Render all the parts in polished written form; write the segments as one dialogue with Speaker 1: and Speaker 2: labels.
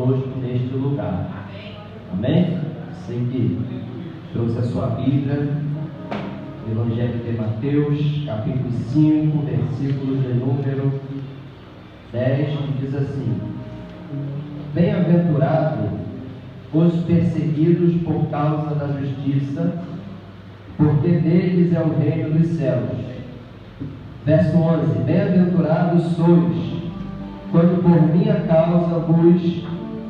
Speaker 1: conosco neste lugar. Amém? Você que trouxe a sua Bíblia, Evangelho de Mateus, capítulo 5, versículo de número 10, que diz assim: Bem-aventurado os perseguidos por causa da justiça, porque deles é o reino dos céus. Verso 11: Bem-aventurados sois, quando por minha causa vos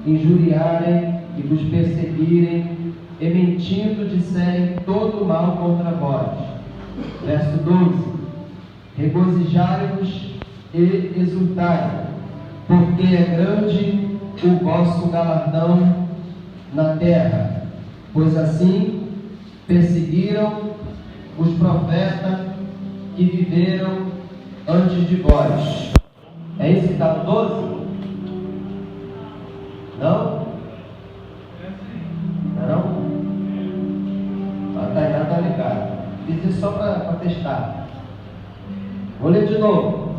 Speaker 1: injuriarem e vos perseguirem, e mentindo disserem todo mal contra vós. Verso 12: Regozijai-vos e exultai, porque é grande o vosso galardão na terra, pois assim perseguiram os profetas que viveram antes de vós. É isso que está no 12? Não? Não? A Tainá está ligada. Fiz isso só para testar. Vou ler de novo.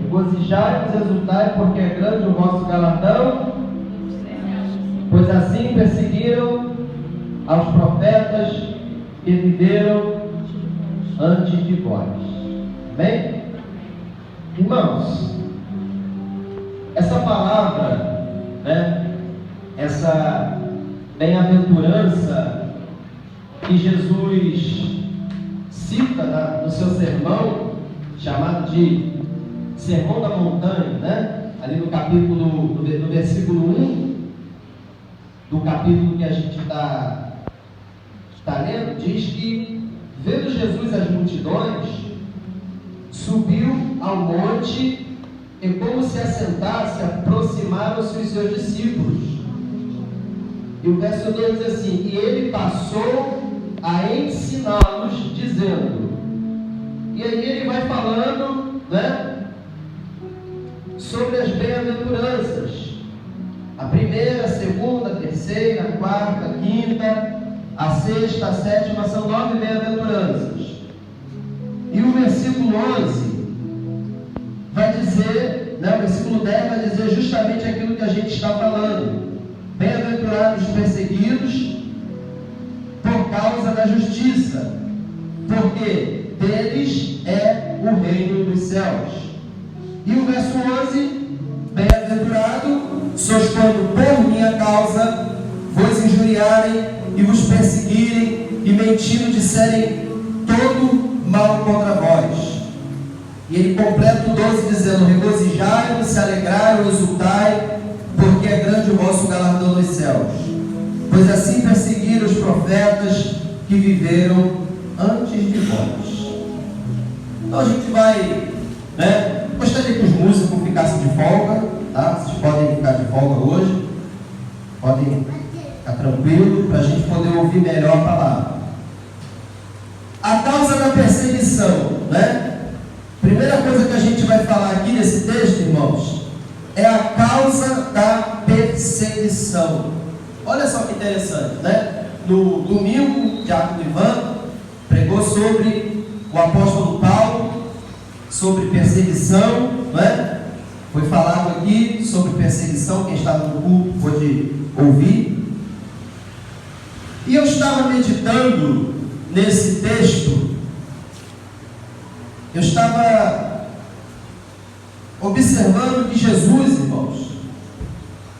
Speaker 1: Regozijai-vos e exultai, porque é grande o vosso galardão, pois assim perseguiram aos profetas que viveram antes de vós. Amém? Irmãos, essa palavra, essa bem-aventurança que Jesus cita no seu sermão, chamado de Sermão da Montanha, ali no capítulo, no versículo 1 do capítulo que a gente está lendo, diz que, vendo Jesus as multidões, subiu ao monte e, como se assentasse, aproximaram-se os seus discípulos. E o verso 2 diz assim: E ele passou a ensiná-los, dizendo. E aí ele vai falando, sobre as bem-aventuranças. A primeira, a segunda, a terceira, a quarta, a quinta, a sexta, a sétima, são 9 bem-aventuranças. E o versículo 11 vai dizer, o versículo 10 vai dizer justamente aquilo que a gente está falando. Bem-aventurados os perseguidos por causa da justiça, porque deles é o reino dos céus. E o verso 11: Bem-aventurado sois quando por minha causa vos injuriarem e vos perseguirem, e mentindo disserem todo mal contra vós. E ele completa o 12 dizendo: Regozijai-vos, se alegrai, exultai, porque é grande o vosso galardão nos céus. Pois assim perseguiram os profetas que viveram antes de vós. Então a gente vai, gostaria que os músicos ficassem de folga, tá? Vocês podem ficar de folga hoje, podem ficar tranquilo, para a gente poder ouvir melhor a palavra. A causa da perseguição, Primeira coisa que a gente vai falar aqui nesse texto, irmãos, é a causa da perseguição. Olha só que interessante, No domingo, o diácono Ivan pregou sobre o apóstolo Paulo, sobre perseguição, Foi falado aqui sobre perseguição, quem estava no culto pôde ouvir. E eu estava meditando nesse texto, eu estava observando que Jesus, irmãos,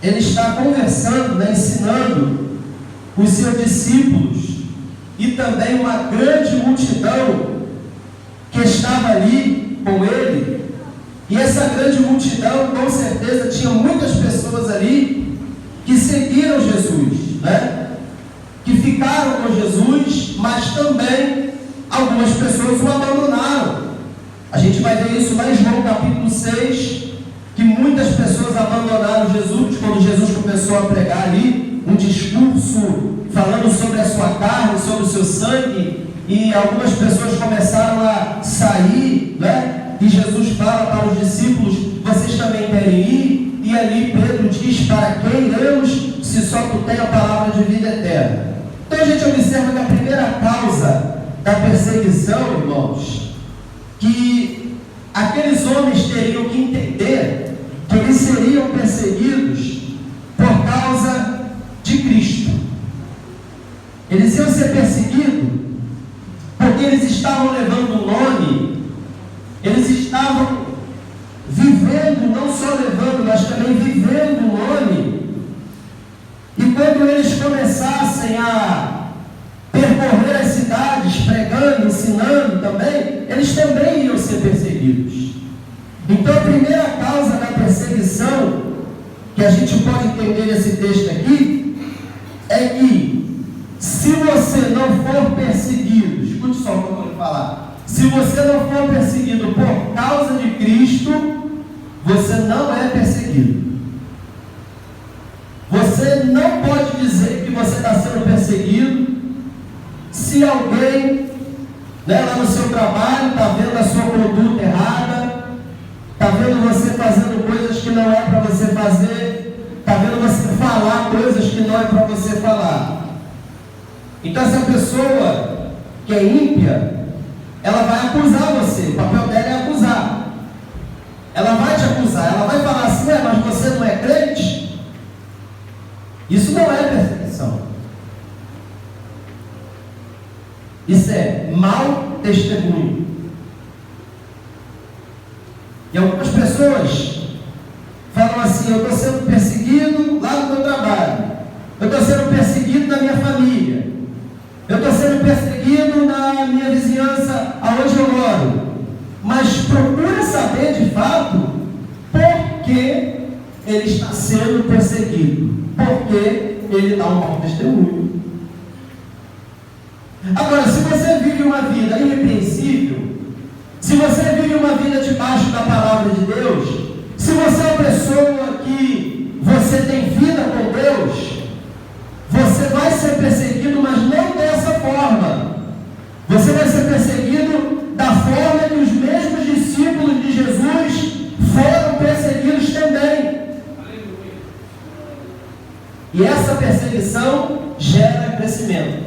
Speaker 1: ele está conversando, ensinando os seus discípulos e também uma grande multidão que estava ali com ele. E essa grande multidão, com certeza, tinha muitas pessoas ali que seguiram Jesus, que ficaram com Jesus, mas também algumas pessoas o abandonaram. A gente vai ver isso lá em João capítulo 6, que muitas pessoas abandonaram Jesus, quando Jesus começou a pregar ali, um discurso falando sobre a sua carne, sobre o seu sangue, e algumas pessoas começaram a sair, E Jesus fala para os discípulos: vocês também querem ir? E ali Pedro diz: para quem iremos, se só tu tem a palavra de vida eterna? Então a gente observa que a primeira causa da perseguição, irmãos, que aqueles homens teriam que entender que eles seriam perseguidos por causa ser perseguidos. Então, a primeira causa da perseguição que a gente pode entender nesse texto aqui é que, se você não for perseguido, escute só o que eu vou falar, se você não for perseguido por causa de Cristo, você não é perseguido. Você não pode dizer que você está sendo perseguido se alguém, lá no seu trabalho, está vendo a sua conduta errada, está vendo você fazendo coisas que não é para você fazer, está vendo você falar coisas que não é para você falar. Então essa pessoa que é ímpia, ela vai acusar você, o papel dela é acusar. Ela vai te acusar, ela vai falar assim, mas você não é crente? Isso não é perseguição. Isso é mau testemunho. E algumas pessoas falam assim, eu estou sendo perseguido lá no meu trabalho, eu estou sendo perseguido na minha família, eu estou sendo perseguido na minha vizinhança aonde eu moro. Mas procura saber de fato por que ele está sendo perseguido. Porque ele dá um mau testemunho. Agora, se você vive uma vida irrepreensível, se você vive uma vida debaixo da palavra de Deus, se você é uma pessoa que você tem vida com Deus, você vai ser perseguido, mas não dessa forma. Você vai ser perseguido da forma que os mesmos discípulos de Jesus foram perseguidos também. E essa perseguição gera crescimento.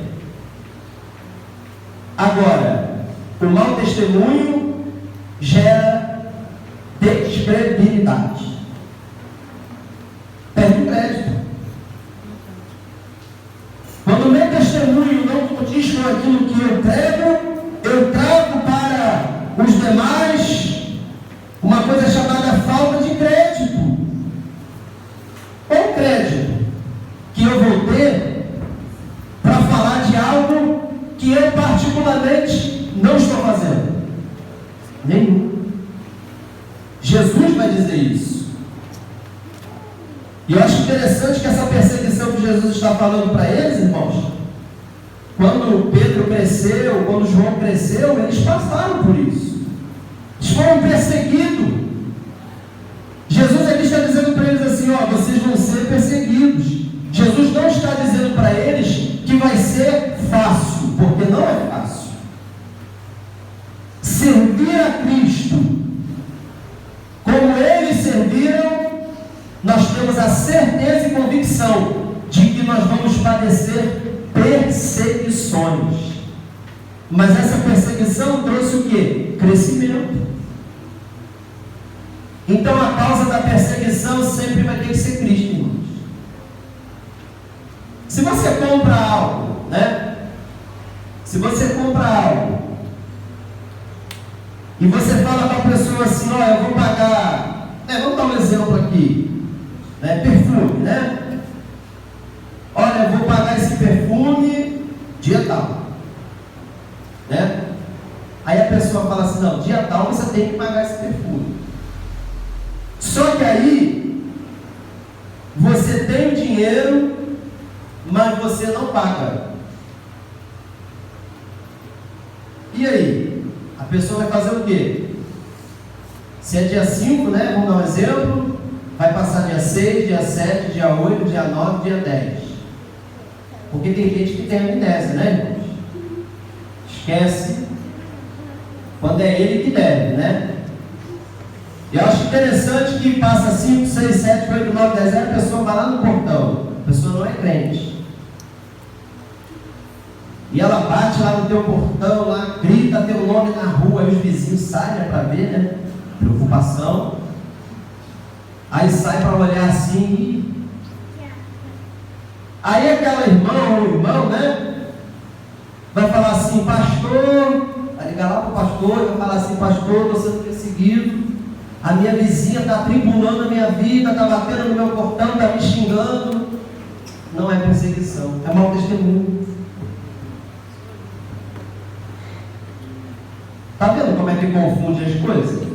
Speaker 1: Agora, o mau testemunho gera descredibilidade. Perde o crédito. Quando o meu testemunho não condiz com aquilo que eu trago para os demais uma coisa chamada falta de crédito. Qual crédito que eu vou ter para falar de algo que eu particularmente não estou fazendo? Nenhum. Jesus vai dizer isso. E eu acho interessante que essa perseguição que Jesus está falando para eles, irmãos, quando Pedro cresceu, quando João cresceu, eles passaram por isso. Eles foram perseguidos. Jesus aqui está dizendo para eles assim, vocês vão ser perseguidos. Jesus não está dizendo para eles que vai ser fácil, porque não é fácil. Servir a Cristo como eles serviram, nós temos a certeza e convicção de que nós vamos padecer perseguições. Mas essa perseguição trouxe o quê? Crescimento. Então a causa da perseguição sempre vai ter que ser Cristo, irmãos. Se você compra algo, Se você compra algo e você fala para a pessoa assim, eu vou pagar, vamos dar um exemplo aqui, perfume, Olha, eu vou pagar esse perfume dia tal, Aí a pessoa fala assim, não, dia tal você tem que pagar esse perfume. Só que aí você tem o dinheiro, mas você não paga. E aí? A pessoa vai fazer o quê? Se é dia 5, vamos dar um exemplo, vai passar dia 6, dia 7, dia 8, dia 9, dia 10. Porque tem gente que tem amnésia, irmãos? Esquece quando é ele que deve, Eu acho interessante que passa 5, 6, 7, 8, 9, 10 anos, a pessoa vai lá no portão, a pessoa não é crente. E ela bate lá no teu portão, lá, grita teu nome na rua, aí os vizinhos saem para ver, Preocupação. Aí sai para olhar assim. Aí aquela irmã ou irmão, vai falar assim, pastor, vai ligar lá para o pastor, vai falar assim, pastor, estou sendo perseguido. A minha vizinha está tribulando a minha vida, está batendo no meu portão, está me xingando. Não é perseguição, é mau testemunho. Está vendo como é que confunde as coisas?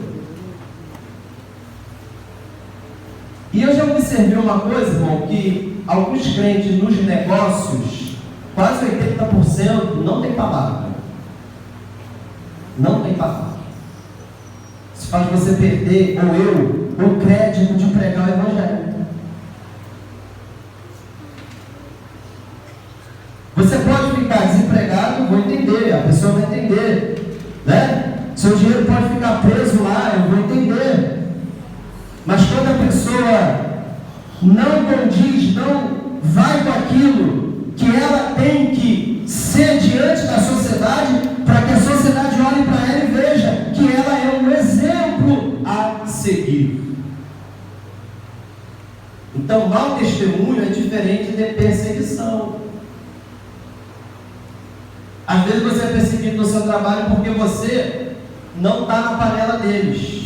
Speaker 1: E eu já observei uma coisa, irmão, que alguns crentes nos negócios, quase 80% não tem palavra. Não tem palavra. Isso faz você perder, ou eu, o crédito de pregar o Evangelho. Você pode ficar desempregado, vou entender, a pessoa vai entender, né? Seu dinheiro pode ficar preso lá, eu vou entender. Mas quando a pessoa não condiz, não vai com aquilo que ela tem que ser diante da sociedade, para que a sociedade olhe para ela e veja que ela é um exemplo a seguir. Então, mau testemunho é diferente de perseguição. Às vezes você é perseguido no seu trabalho porque você não está na panela deles.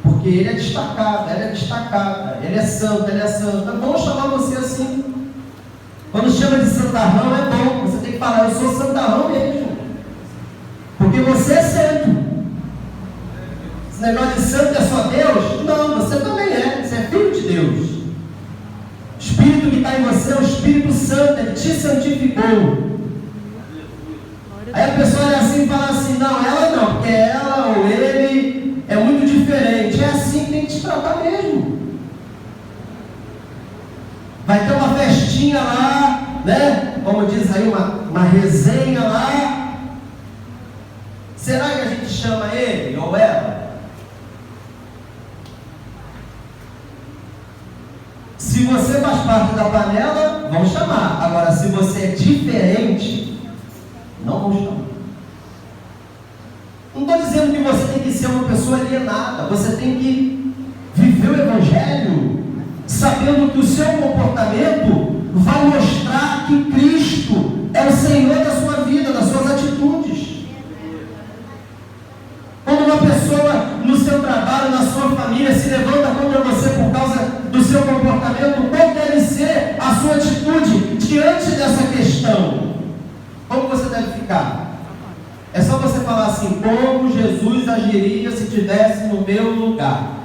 Speaker 1: Porque ele é destacado, ela é destacada, ele é santo, ela é santa. Vamos chamar você assim. Quando chama de santarrão é bom, você tem que falar, eu sou santarrão mesmo. Porque você é santo. Esse negócio de santo é só Deus? Não, você também é, você é filho de Deus. O Espírito que está em você é o Espírito Santo, ele te santificou. Aí a pessoa olha assim e fala assim, não, ela não, porque ela ou ele é muito diferente. É assim que tem que te tratar mesmo. Vai ter uma festinha lá, né? Como diz aí, uma resenha lá. Será que a gente chama ele ou ela? Se você faz parte da panela, vão chamar. Agora, se você é diferente, não vão chamar. Não estou dizendo que você tem que ser uma pessoa alienada. Você tem que viver o Evangelho, sabendo que o seu comportamento vai mostrar que Cristo é o Senhor da sua vida, das suas atitudes. Quando uma pessoa no seu trabalho, na sua família, se levanta contra você por causa do seu comportamento, qual deve ser a sua atitude diante dessa questão? Como você deve ficar? É só você falar assim, como Jesus agiria se estivesse no meu lugar?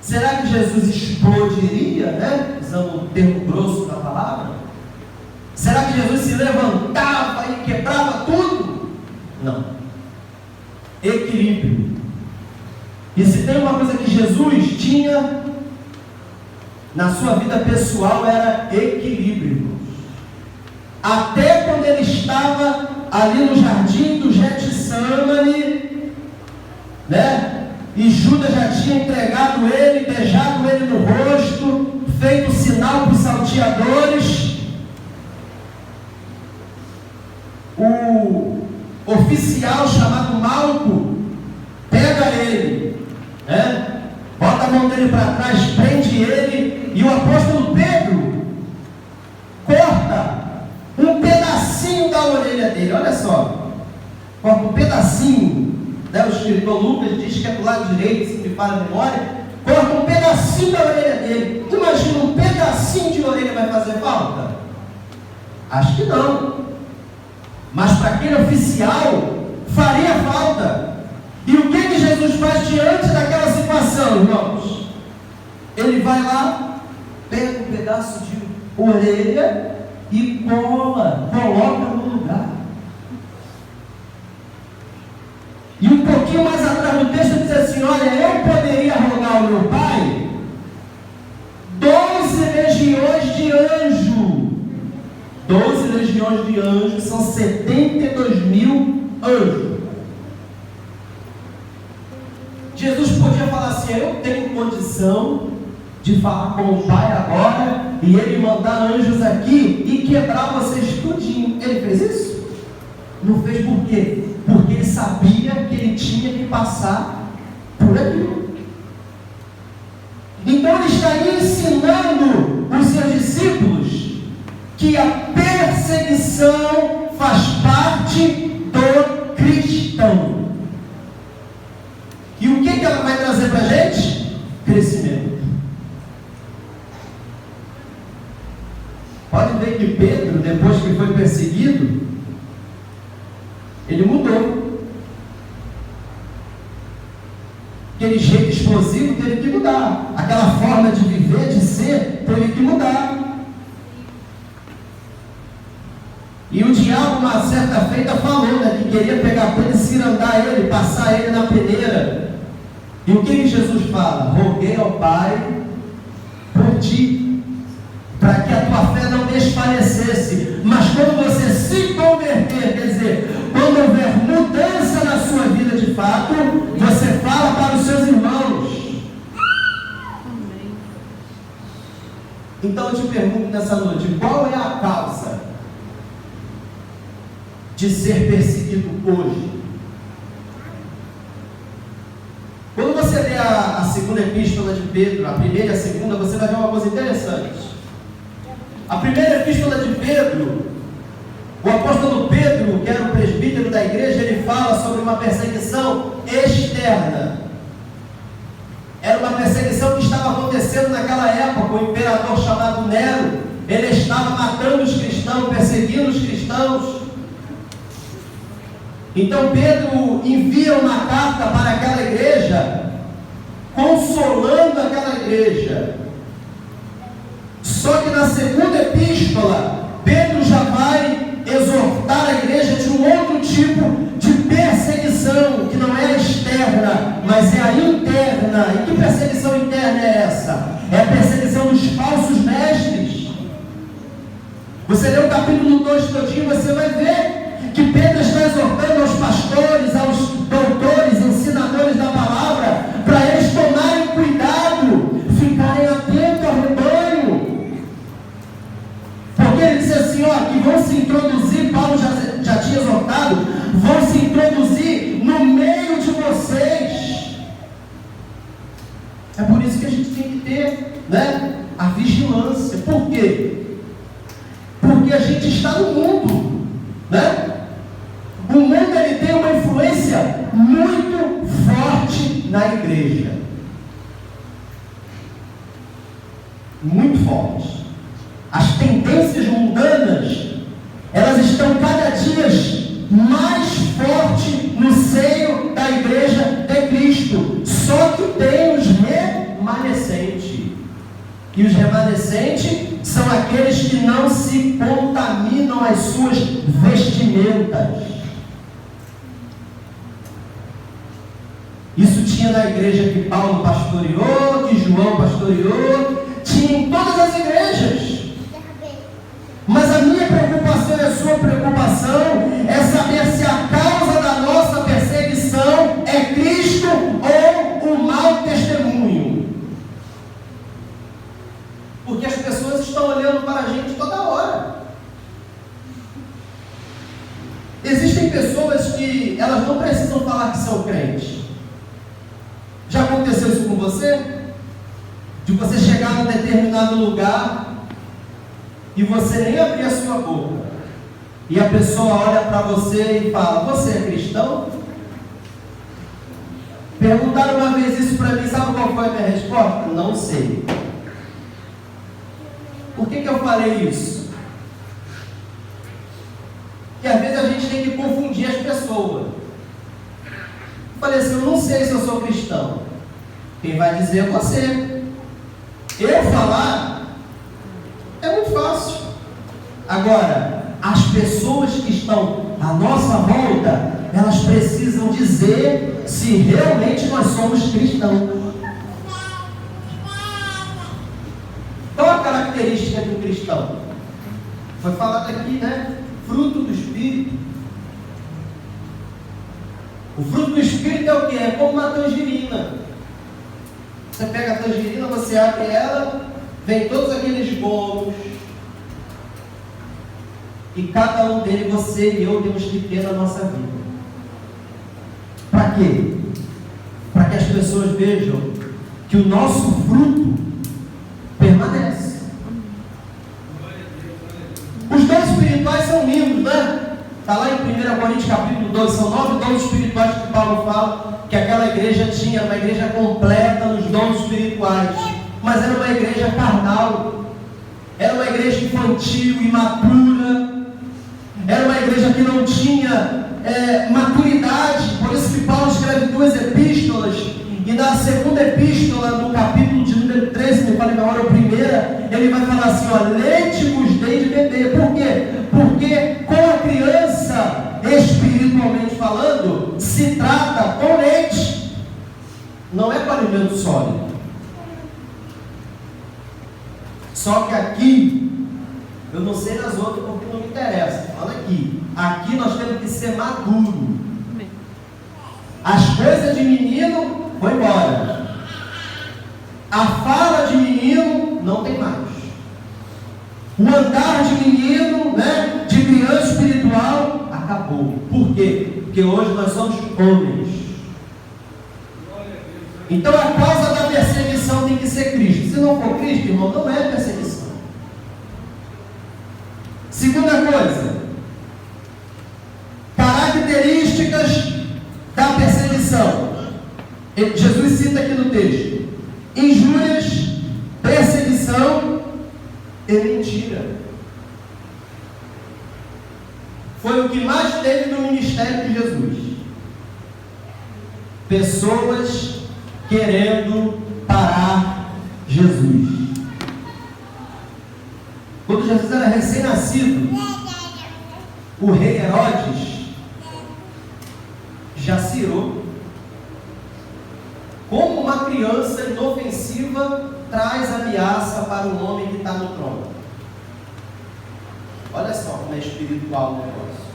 Speaker 1: Será que Jesus explodiria, né? Usando o termo grosso da palavra? Será que Jesus se levantava e quebrava tudo? Não. Equilíbrio. E se tem uma coisa que Jesus tinha na sua vida pessoal, era equilíbrio. Até quando ele estava ali no jardim do Getsemane, né? E Judas já tinha entregado ele, beijado ele no rosto, feito sinal para os salteadores. O oficial chamado Malco pega ele, né? Bota a mão dele para trás, prende ele, e o apóstolo Pedro corta um pedacinho da orelha dele. Olha só, corta um pedacinho, né? O escritor Lucas diz que é do lado direito, se me falha a memória. Corta um pedacinho da orelha dele. Imagina, um pedacinho de orelha vai fazer falta? Acho que não. Mas para aquele oficial faria falta. E o que Jesus faz diante daquela situação, irmãos? Ele vai lá, pega um pedaço de orelha e coloca no lugar. E um pouquinho mais atrás do texto diz assim, olha, eu poderia rogar ao meu pai 12 legiões de anjo. 12 legiões de anjos são 72.000 anjos. Jesus podia falar assim, eu tenho condição de falar com o Pai agora e ele mandar anjos aqui e quebrar vocês tudinho. Ele fez isso? Não fez por quê? Porque ele sabia que ele tinha que passar por aquilo. Então ele estaria ensinando os seus discípulos que a perseguição faz parte do cristão. E o que ela vai trazer para a gente? Crescimento. Aquele jeito explosivo teve que mudar. Aquela forma de viver, de ser, teve que mudar. E o diabo, uma certa feita, falou, né, que queria pegar Pedro e cirandar ele, passar ele na peneira. E o que Jesus fala? Roguei ao Pai por ti, para que a tua fé não desfalecesse. Mas quando você se converter, quer dizer, quando houver mudança na sua vida de fato, você fala para os seus irmãos. Então eu te pergunto nessa noite, qual é a causa de ser perseguido hoje? Quando você lê a segunda epístola de Pedro, a primeira e a segunda, você vai ver uma coisa interessante. A primeira epístola de Pedro, o apóstolo Pedro, que era o presbítero da igreja, ele fala sobre uma perseguição externa. Era uma perseguição que estava acontecendo naquela época. O imperador chamado Nero, ele estava matando os cristãos, perseguindo os cristãos. Então Pedro envia uma carta para aquela igreja, consolando aquela igreja. Só que na segunda epístola, Pedro já vai exortar a igreja de um outro tipo de perseguição, que não é a externa, mas é a interna. E que perseguição interna é essa? É a perseguição dos falsos mestres. Você lê o capítulo 2 todinho, você vai ver que Pedro está exortando aos pastores, aos doutores, ensinadores da palavra, para eles tomarem cuidado, ficarem atentos ao rebanho. Porque ele disse assim, ó, que vão se introduzir, Paulo já tinha exortado, vão se introduzir no meio de vocês. É por isso que a gente tem que ter, né, a vigilância. Por quê? Porque a gente está no mundo, né? O mundo, ele tem uma influência muito forte na igreja. Muito forte. As tendências mundanas, elas estão cada dia mais fortes no seio da igreja de Cristo. Só que tem os remanescentes. E os remanescentes são aqueles que não se contaminam as suas vestimentas. Isso tinha na igreja que Paulo pastoreou, que João pastoreou, tinha em todas as igrejas. Mas a minha preocupação e a sua preocupação é saber se a causa da nossa perseguição é Cristo ou o mau testemunho. Porque as pessoas estão olhando para a gente toda hora. Existem pessoas que elas não precisam falar que são crentes. Já aconteceu isso com você? De você chegar num determinado lugar e você nem abrir a sua boca, e a pessoa olha para você e fala: você é cristão? Perguntaram uma vez isso para mim, sabe qual foi a minha resposta? Não sei. Por que eu falei isso? Porque às vezes a gente tem que confundir as pessoas. Eu falei assim: eu não sei se eu sou cristão. Quem vai dizer é você. Eu falar é muito fácil. Agora, as pessoas que estão à nossa volta, elas precisam dizer se realmente nós somos cristãos. Qual a característica de um cristão? Foi falado aqui, né? Fruto do Espírito. O fruto do Espírito é o que? É como uma tangerina. Você pega a tangerina, você abre ela, vem todos aqueles gomos, e cada um deles, você e eu, temos que ter na nossa vida. Para quê? Para que as pessoas vejam que o nosso fruto permanece. Os dons espirituais são lindos, né? Está lá em 1 Coríntios capítulo 12, são 9 dons espirituais que Paulo fala que aquela igreja tinha, uma igreja completa nos dons espirituais, mas era uma igreja carnal, era uma igreja infantil, imatura, era uma igreja que não tinha maturidade. Por isso que Paulo escreve 2 epístolas, e na epístola, no capítulo de número 13, me falei na hora, a primeira, ele vai falar assim, ó, leite vos dei de beber. Por quê? Porque com a criança, espiritualmente falando, se trata com leite, não é com alimento sólido. Só que aqui, eu não sei nas outras porque não me interessa, fala aqui nós temos que ser maduro. As coisas de menino vão embora. A fala de menino não tem mais. O andar de menino, né, de criança espiritual, acabou. Por quê? Porque hoje nós somos homens. Então a causa da perseguição tem que ser Cristo. Se não for Cristo, irmão, não é perseguição. Segunda coisa, características da perseguição. Jesus cita aqui no texto: injúrias, perseguição e mentira. Foi o que mais teve no ministério de Jesus. Pessoas querendo parar Jesus. Quando Jesus era recém-nascido, o rei Herodes já cirou. Como uma criança inofensiva traz ameaça para o homem que está no trono. Olha só como é espiritual o negócio.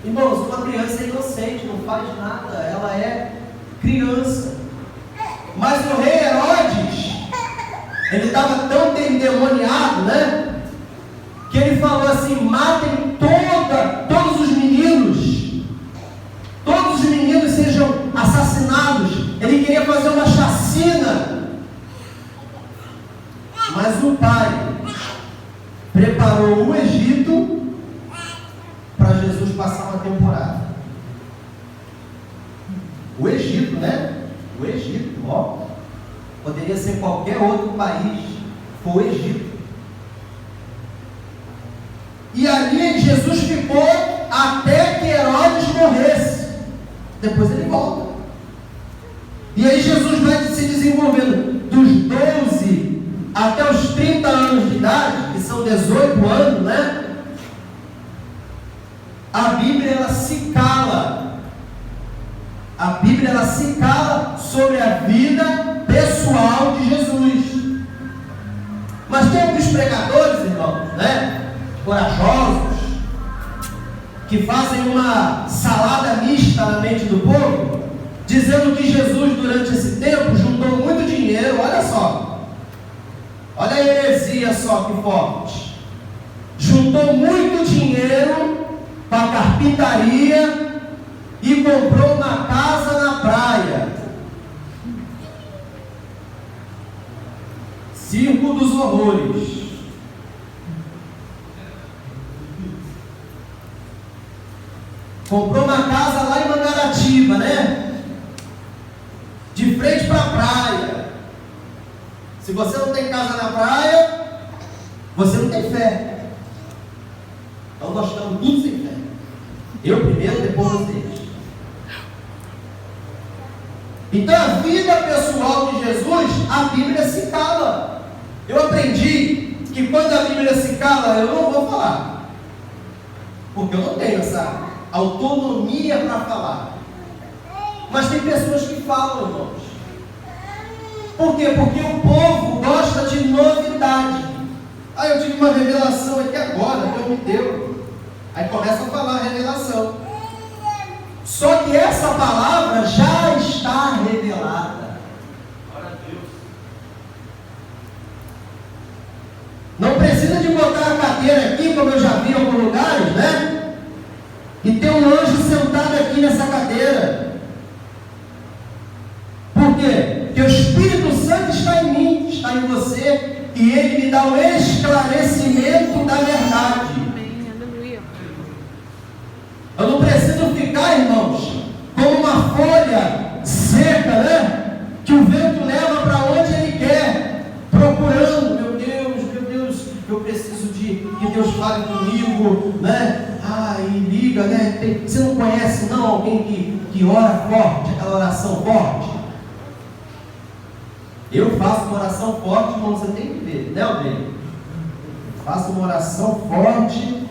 Speaker 1: Irmãos, uma criança é inocente, não faz nada, ela é criança. Mas o rei Herodes, ele estava tão endemoniado, né? Que ele falou assim: matem todos os meninos. Todos os meninos sejam assassinados. Ele queria fazer uma chacina. Mas o pai preparou o Egito para Jesus passar uma temporada. O Egito, né? O Egito, ó. Poderia ser qualquer outro país. Foi o Egito. E ali Jesus ficou até que Herodes morresse. Depois ele volta. E aí Jesus vai se desenvolvendo dos 12 até os 30 anos de idade, que são 18 anos, né? A Bíblia, ela se cala. A Bíblia, ela se cala sobre a vida pessoal de Jesus. Mas tem alguns pregadores, irmãos, né? Corajosos, que fazem uma salada mista na mente do povo, dizendo que Jesus, durante esse tempo, juntou muito dinheiro. Olha só, olha a heresia só que forte. Juntou muito dinheiro para carpintaria e comprou uma casa na praia. Circo dos horrores. Comprou uma casa lá em Mangaratiba, né? De frente para a praia. Se você não tem casa na praia, você não tem fé. Então nós estamos todos sem fé. Eu primeiro, depois vocês. Então a vida pessoal de Jesus, a Bíblia se cala. Eu aprendi que quando a Bíblia se cala, eu não vou falar. Porque eu não tenho essa autonomia para falar. Mas tem pessoas que falam, irmãos. Por quê? Porque o povo gosta de novidade. Aí eu tive uma revelação aqui agora, Deus me deu. Aí começa a falar a revelação. Só que essa palavra já está revelada. Glória a Deus. Não precisa de botar a cadeira aqui, como eu já vi em alguns lugares, né? E tem um anjo sentado aqui nessa cadeira. Por quê? Porque o Espírito Santo está em mim, está em você, e ele me dá o esclarecimento da verdade. Eu não preciso ficar, irmãos, como uma folha seca, né? Que o vento leva para onde ele quer, procurando. Meu Deus, eu preciso que Deus fale comigo, né? E liga, né? Você não conhece não alguém que ora forte, aquela oração forte? Eu faço uma oração forte, irmão, você tem que ver, né, Aldeia? Faço uma oração forte.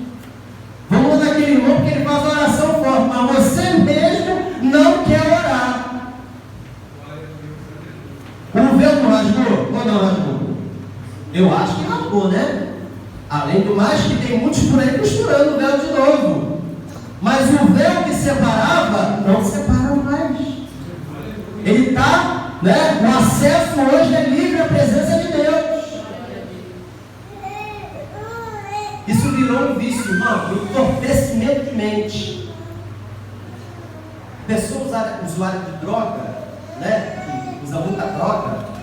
Speaker 1: Vamos naquele irmão porque ele faz uma oração forte, mas você mesmo não quer orar. O véu não rasgou? Ou não rasgou? Eu acho que rasgou, né? Além do mais, que tem muitos por aí costurando o véu de novo. Mas o véu que separava, não separa mais. Ele está, né? O acesso hoje é livre à presença de Deus. Isso virou um vício, irmão, um entorpecimento de mente. Pessoa usuária de droga, né? Que usa muita droga,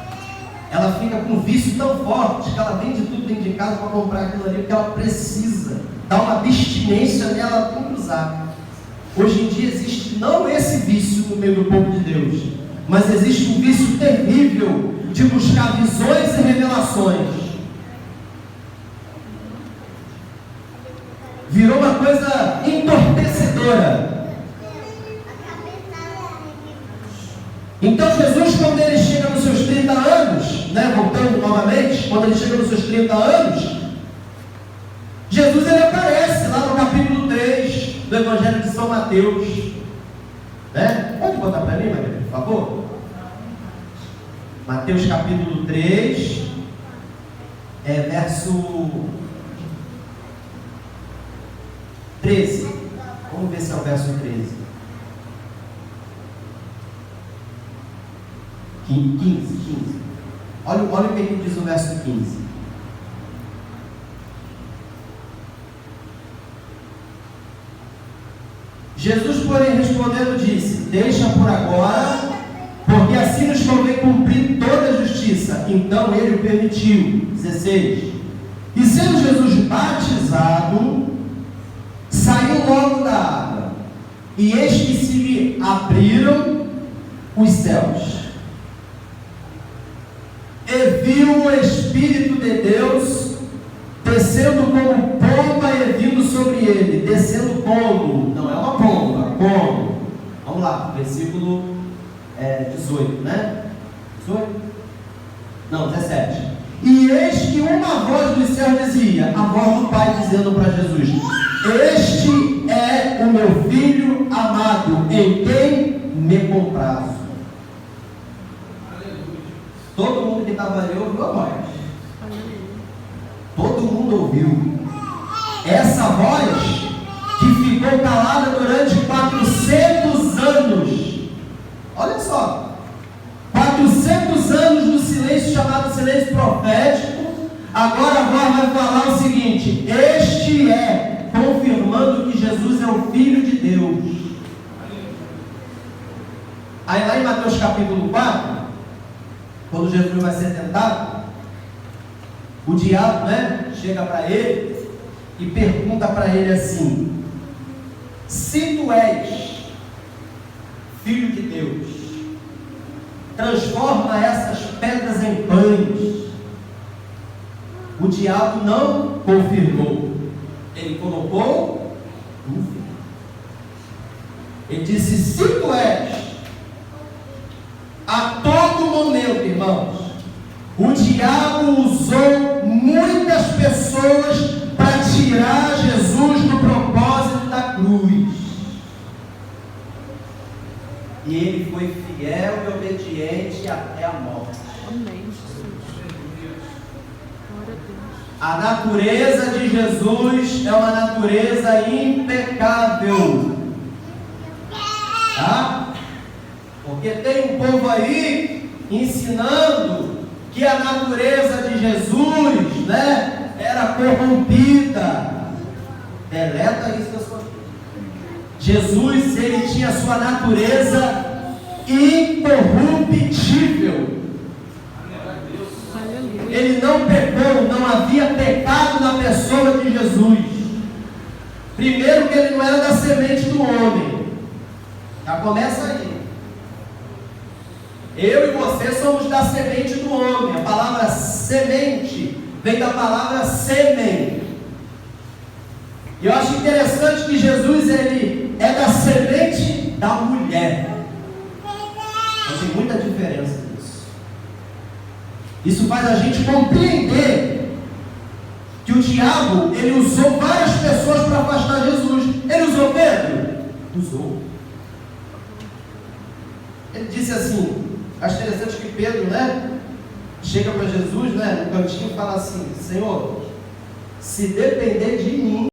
Speaker 1: ela fica com um vício tão forte que ela vende tudo dentro de casa para comprar aquilo ali, porque ela precisa dar uma abstinência nela para usar. Hoje em dia existe não esse vício no meio do povo de Deus, mas existe um vício terrível de buscar visões e revelações. Virou uma coisa entorpecedora. Então Jesus, quando ele chega nos seus 30 anos, né, voltando novamente, quando ele chega nos seus 30 anos, Jesus ele aparece lá no capítulo 3 do Evangelho de São Mateus, né? Pode botar para mim, Maria, por favor? Mateus capítulo 3, verso 13. Vamos ver se é o verso 13. 15. Olha o que ele diz no verso 15. Jesus, porém, respondendo, disse: deixa por agora, porque assim nos convém cumprir toda a justiça. Então ele o permitiu. 16. E sendo Jesus batizado, saiu logo da água, e eis que se lhe abriram os céus, e viu o Espírito de Deus descendo como pomba e vindo sobre ele. Descendo como? Não é uma pomba, como? Vamos lá, versículo 18, né? 18? Não, 17. E eis que uma voz do céu dizia, a voz do Pai dizendo para Jesus: este é o meu Filho amado, em quem me comprazo. Todo mundo que estava ali ouviu a voz. Todo mundo ouviu. Essa voz que ficou calada durante 400 anos. Olha só. 400 anos no silêncio chamado silêncio profético. Agora a voz vai falar o seguinte: este é, confirmando que Jesus é o Filho de Deus. Aí lá em Mateus capítulo 4, quando Jesus vai ser tentado, o diabo, né, chega para ele e pergunta para ele assim: se tu és Filho de Deus, transforma essas pedras em pães. O diabo não confirmou, ele colocou dúvida. Ele disse: se tu és. A todo momento, irmãos, o diabo usou muitas pessoas para tirar Jesus do propósito da cruz. E ele foi fiel e obediente até a morte.
Speaker 2: Amém, Jesus. Glória a Deus.
Speaker 1: A natureza de Jesus é uma natureza impecável. Tá? Porque tem um povo aí ensinando que a natureza de Jesus, né, era corrompida. Deleta isso da sua vida. Jesus, ele tinha a sua natureza incorruptível. Ele não pecou, não havia pecado na pessoa de Jesus. Primeiro que ele não era da semente do homem. Já começa aí. Eu e você somos da semente do homem. A palavra semente vem da palavra sêmen. E eu acho interessante que Jesus, ele é da semente da mulher. Então tem muita diferença nisso. Isso faz a gente compreender que o diabo, ele usou várias pessoas para afastar Jesus. Ele usou Pedro? Usou. Ele disse assim, acho interessante que Pedro, chega para Jesus, no cantinho e fala assim: Senhor, se depender de mim,